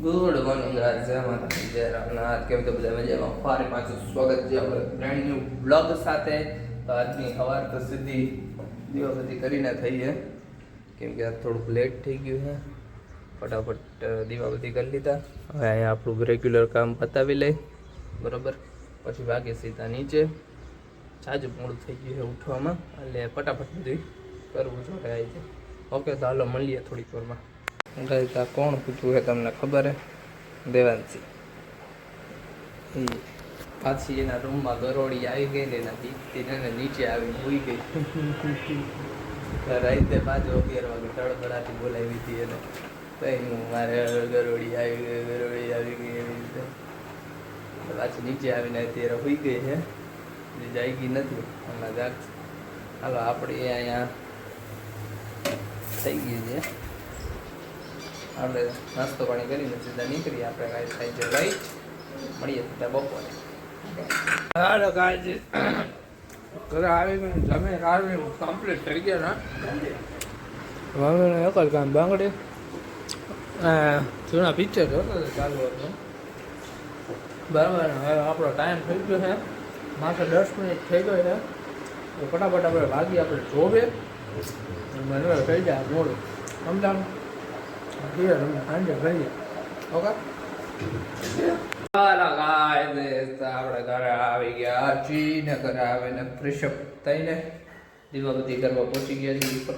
Good morning guys, જય માતાજી, જય રામનાથ. કેમ તો બધા મજામાં? ફરી પાછું સ્વાગત છે આપણે બ્રાન્ડ ન્યુ બ્લોગ સાથે. તો આજની સવાર તો સીધી દીવાબત્તી કરીને થઈ છે, કેમ કે આ થોડુંક લેટ થઈ ગયું છે. ફટાફટ દીવાબત્તી કરી લીધા. હવે અહીંયા આપણું રેગ્યુલર કામ પતાવી લઈ, બરાબર. પછી વાગે સીધા નીચે. જાજુ મોડું થઈ ગયું છે ઉઠવામાં, એટલે ફટાફટ બધું કરવું જોઈએ આવી છે. ઓકે, તો હાલો મળીએ થોડીક વારમાં. ગાઈસ, આ કોણ પૂછવું છે તમને ખબર હે? દેવાંશી. એ પાછી એના રૂમમાં ગરોળી આવી ગઈ ને એના દીકતી ને નીચે આવી હોઈ ગઈ. રાતે 5 વાગે તડબડાટી બોલાવી હતી એને. કઈ હું મારે ગરોળી આવી ગઈ એવી રીતે પાછી નીચે આવીને અત્યારે હોઈ ગઈ છે. જાય ગઈ નથી હમણાં જાગ. હાલો આપણે અહીંયા થઈ ગઈ છે. આપણે નાસ્તો પાણી કરીને સીધા નીકળીએ. આપણે કાંઈ થાય છે રાઈટ, મળીએ સીધા બપોરે. હાલો કાંઈ ઘરે આવીને જમે આવી કમ્પ્લીટ થઈ ગયા ના મમ્મીને એક જ કામ બાંગડી જૂના પિક્ચર જોતો ચાલુ હતું, બરાબર. હવે આપણો ટાઈમ થઈ ગયો છે, માત્ર 10 મિનિટ થઈ ગઈ છે. તો ફટાફટ આપણે ભાગી આપણે જોવે મને થઈ જાય મોડું સમજાવું. સાંજે ભાઈ ઓકે. આપણે ઘરે આવી ગયા છીએ ને ઘરે આવીને ફ્રેશઅપ થઈને દીવાબત્તી કરવા પહોંચી ગયા છીએ ઉપર.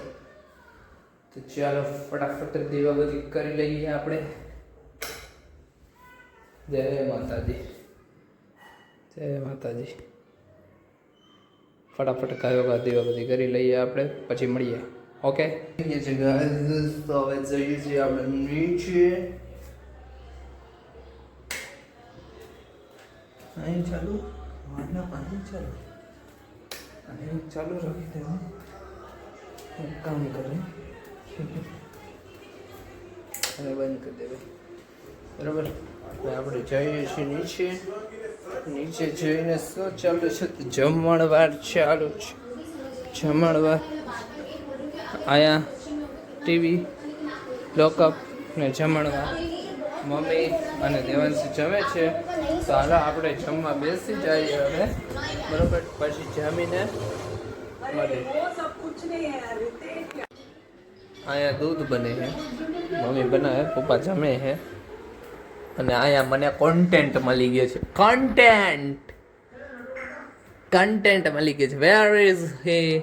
તો ચાલો ફટાફટ દીવાબત્તી કરી લઈએ આપણે. જય માતાજી, જય માતાજી. ફટાફટ કયો દીવાબત્તી કરી લઈએ આપણે, પછી મળીએ. ઓકે, તો હવે જઈએ છીએ આપણે નીચે. અહીં ચાલુ અહીં ચાલુ રાખી દેવું. એક કામ કરે અને બંધ કરી દેવાય, બરાબર. આપણે જઈએ છીએ નીચે. નીચે જઈને શું ચાલુ છે? જમણવાર ચાલુ છે. જમણવાર આયા ટીવી લોકઅપ ને જમણવાર મમ્મી અને દેવાંશી જમે છે. તો હાલો આપણે જમવા બેસી જઈએ હવે, બરોબર. પછી જમીને મળે. અહીંયા દૂધ બને છે, મમ્મી બનાવે, પપ્પા જમે છે. અને અહીંયા મને કોન્ટેન્ટ મળી ગયો છે. કન્ટેન્ટ મળી ગયો છે. Where is he?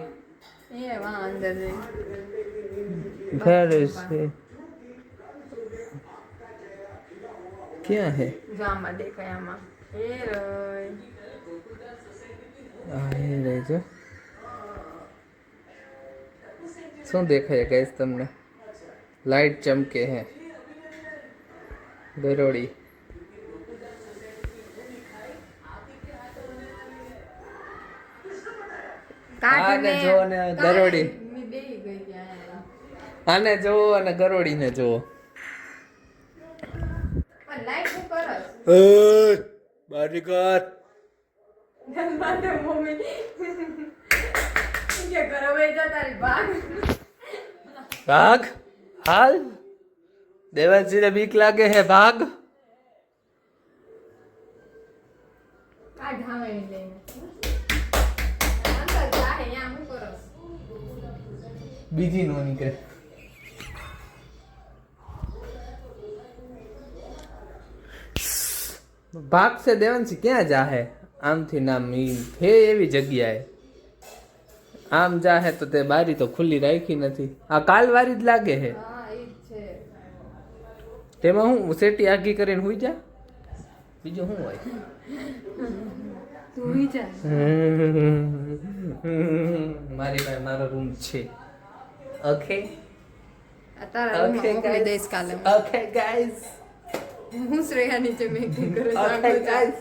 Where is he? ક્યાં હે? જામાં દેખાય આમાં. એ રોય. આ હે રે જો. શું દેખાય ગાઈસ તમને? લાઈટ ચમકે હે. ગરોળી. આને જો ને ગરોળી. આને જોવો અને ગરોળીને જોવો. બારીકાર ભાગ હાલ. દેવાંશીને બીક લાગે હે, ભાગ. બીજી નો નીકળે. ભાગશે દેવાંશી, ક્યાં જાહે? આમથી નામ હે એવી જગ્યાએ આમ જાહે તો તે બારી તો ખુલ્લી રાખી નથી. આ કાલવારી જ લાગે હે. તેમાં હું સેટી આગી કરીને હુઈ જા. બીજું શું હોય? મારી પાસે મારો રૂમ છે. Okay okay guys. હું શ્રેયા નીચે મેકિંગ કરે છે. Okay guys.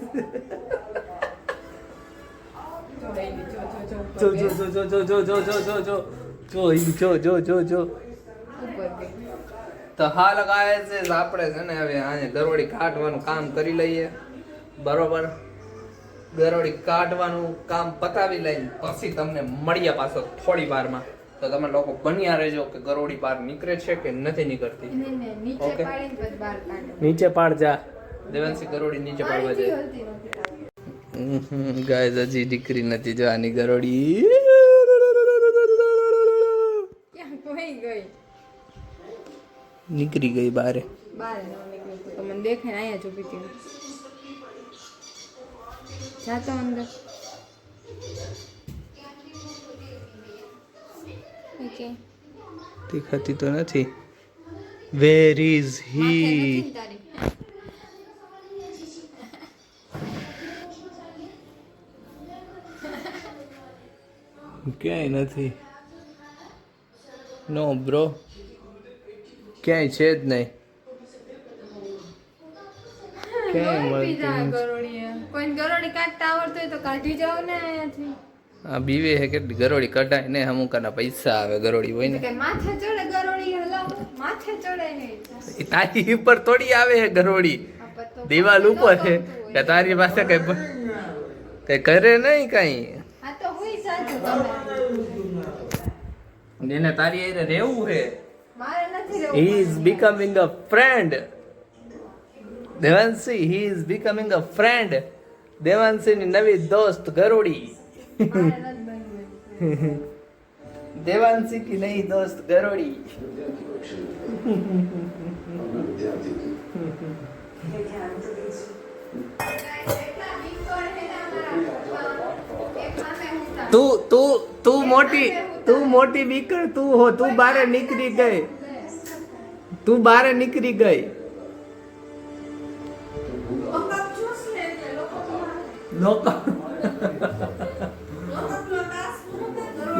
જો. તો હાલ ગાઈઝ, આપણે છે ને હવે આને ગરોળી કાઢવાનું કામ કરી લઈએ, બરોબર. ગરોળી કાઢવાનું કામ પતાવી લઈને પછી તમને મળીએ પાછો થોડી વારમાં. તો તમે લોકો બન્યા રહેજો કે ગરોળી બહાર નીકળે છે કે નથી નીકળતી. એને નીચે Okay. પાડીને પછી બહાર કાઢો. નીચે પાડ જા દેવાંશી ગરોળી નીચે પાડવા આનાથી જાય. હલતી નથી. ગાઈસ હજી દીકરી નથી જો આની ગરોળી ક્યાં કોઈ ગઈ નીકળી ગઈ બારે. બહાર ન નીકળ્યું તો મને દેખાય ને અહીંયા જ ઊભી હતી. જાતો અંદર. ઓકે. દેખાતી તો નથી. વેર ઇઝ માથે હી? નથી ને તારી. ક્યાંય નથી. નો બ્રો ક્યાંય છે જ નહીં. ક્યાંય લોહી પી મળતી જાય નથી. ગરોળીએ. કોઈને ગરોળી કાઢતા આવડતું હોય તો કાઢી જાવ ને અહીંયાથી. આ બીવે હે કેટલી ગરોળી કઢાય ને અમુકના પૈસા આવે ગરોળી હોય તો ને કે માથે ચડે ગરોળી હલાવ માથે ચડે ને એ તારી ઉપર થોડી આવે હે ગરોળી. આ પત્તો દિવાલ ઉપર છે કે તારી પાસે કઈ કરે નહીં કઈ. આ તો હુઈ સાચું તમે એને તારી હારે રહેવું હે. મારે નથી રહેવું. He is becoming a friend. Devanshi, he is becoming a friend. દેવાંશીની નવી દોસ્ત ગરોળી. મારે નથી બનવું. देवांशी की नई दोस्त गरोड़ी. तू मोटी बीकर तू हो. तू बाहर निकली गई. तू बाहर निकली गई.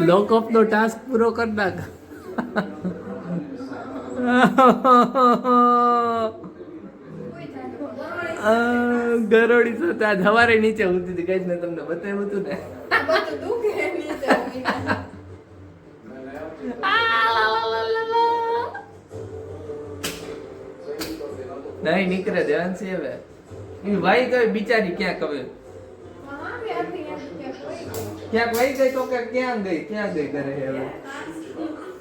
લોકઅપ નો ટાસ્ક પૂરો કર નાખ. ગરોડી સાથે આજ સવારે નીચે ઉતરી હતી. કઈ ને તમને બતાવ્યું હતું ને. આ બધું દુખે નીચે ઊંઘીને. નહીં નીકળે દેવાંશી હવે. એ ભાઈ કઈ બિચારી ક્યાં કવે હા, બે હતી એમ કે કોઈ ગયું. ક્યાંક વહી ગઈ તો કે ક્યાં ગઈ ઘરે હવે.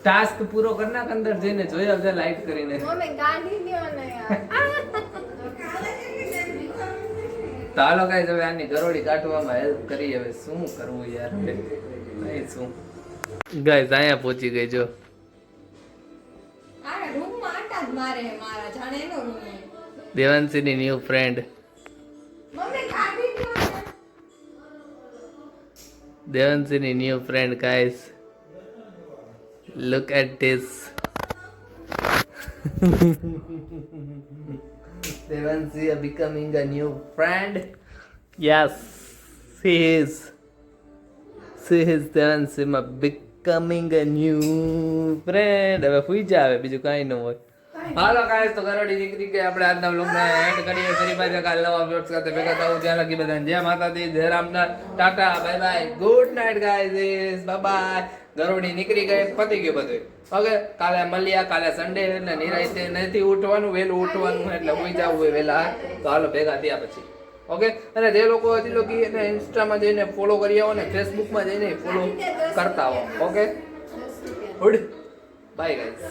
ટાસ્ક પૂરો કર નાખ અંદર જઈને જોઈ આવજે લાઈટ કરીને. મમ્મી કાઢી દ્યો ને યાર. તો હાલો ગાઈસ હવે આની ગરોળી કાઢવામાં હેલ્પ કરી. હવે શું કરવું યાર નહીં શું. ગાઈસ અહીંયા પહોંચી ગઈ જો. આ રૂમમાં આટા જ મારે હે મારા જાણે એનો રૂમ હે. દેવાંશીની ન્યુ ફ્રેન્ડ. મમ્મી કાઢી દ્યો ને. દેવાંશીની new friend guys. Look at this. Devanshi are becoming a new friend. Yes, she is. She is Devanshi becoming a new friend. હવે ફૂઈ જાવે બીજું કાંઈ ન હોય. હાલો ગાઈસ તો ગરોડી નીકળી ગઈ. આપણે આજના વ્લોગને એન્ડ કરીએ. ફરી પાછા કાલ નવા વ્લોગ સાથે ભેગા થાવ. ત્યાં લગી બધાને જય માતાજી, જય Ramnath, tata, bye bye, good night guys, bye bye. ગરોડી નીકળી ગઈ, પતી ગયું બધું. ઓકે, કાલે મળ્યા. કાલે સન્ડે એટલે નિરાંતે નથી ઉઠવાનું, વહેલું ઉઠવાનું એટલે હોઈ જવું હોય વહેલા. તો હાલો ભેગા થયા પછી. ઓકે, અને જે લોકો હજી લોકો એને ઇન્સ્ટામાં જઈને ફોલો કરી આવો ને ફેસબુકમાં જઈને ફોલો કરતા આવો. Okay, good bye guys.